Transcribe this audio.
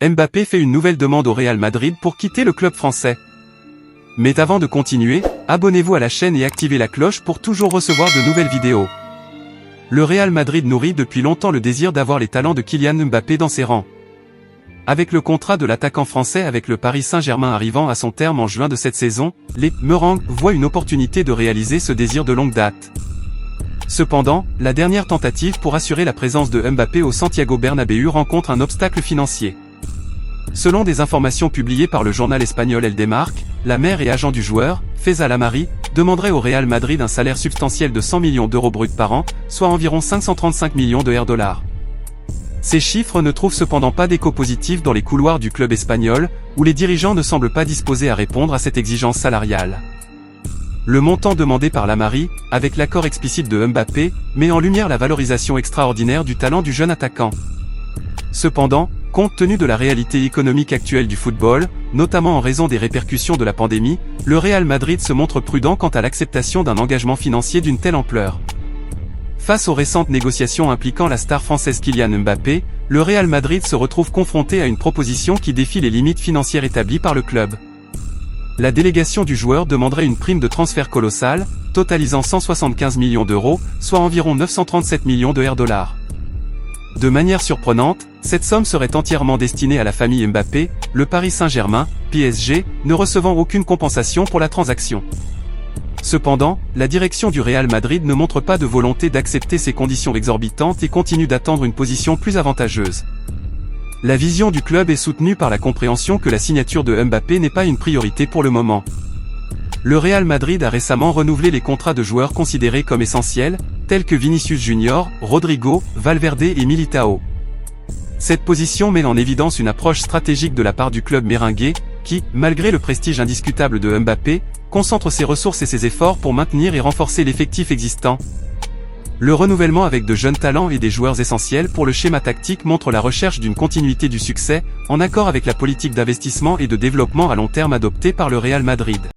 Mbappé fait une nouvelle demande au Real Madrid pour quitter le club français. Mais avant de continuer, abonnez-vous à la chaîne et activez la cloche pour toujours recevoir de nouvelles vidéos. Le Real Madrid nourrit depuis longtemps le désir d'avoir les talents de Kylian Mbappé dans ses rangs. Avec le contrat de l'attaquant français avec le Paris Saint-Germain arrivant à son terme en juin de cette saison, les Merengues voient une opportunité de réaliser ce désir de longue date. Cependant, la dernière tentative pour assurer la présence de Mbappé au Santiago Bernabéu rencontre un obstacle financier. Selon des informations publiées par le journal espagnol El Desmarques, la mère et agent du joueur, Faisal Amari, demanderait au Real Madrid un salaire substantiel de 100 millions d'euros bruts par an, soit environ 535 millions de $. Ces chiffres ne trouvent cependant pas d'écho positif dans les couloirs du club espagnol, où les dirigeants ne semblent pas disposés à répondre à cette exigence salariale. Le montant demandé par l'Amari, avec l'accord explicite de Mbappé, met en lumière la valorisation extraordinaire du talent du jeune attaquant. Cependant, compte tenu de la réalité économique actuelle du football, notamment en raison des répercussions de la pandémie, le Real Madrid se montre prudent quant à l'acceptation d'un engagement financier d'une telle ampleur. Face aux récentes négociations impliquant la star française Kylian Mbappé, le Real Madrid se retrouve confronté à une proposition qui défie les limites financières établies par le club. La délégation du joueur demanderait une prime de transfert colossale, totalisant 175 millions d'euros, soit environ 937 millions de $. De manière surprenante, cette somme serait entièrement destinée à la famille Mbappé, le Paris Saint-Germain, PSG, ne recevant aucune compensation pour la transaction. Cependant, la direction du Real Madrid ne montre pas de volonté d'accepter ces conditions exorbitantes et continue d'attendre une position plus avantageuse. La vision du club est soutenue par la compréhension que la signature de Mbappé n'est pas une priorité pour le moment. Le Real Madrid a récemment renouvelé les contrats de joueurs considérés comme essentiels, tels que Vinicius Junior, Rodrigo, Valverde et Militao. Cette position met en évidence une approche stratégique de la part du club merengue, qui, malgré le prestige indiscutable de Mbappé, concentre ses ressources et ses efforts pour maintenir et renforcer l'effectif existant. Le renouvellement avec de jeunes talents et des joueurs essentiels pour le schéma tactique montre la recherche d'une continuité du succès, en accord avec la politique d'investissement et de développement à long terme adoptée par le Real Madrid.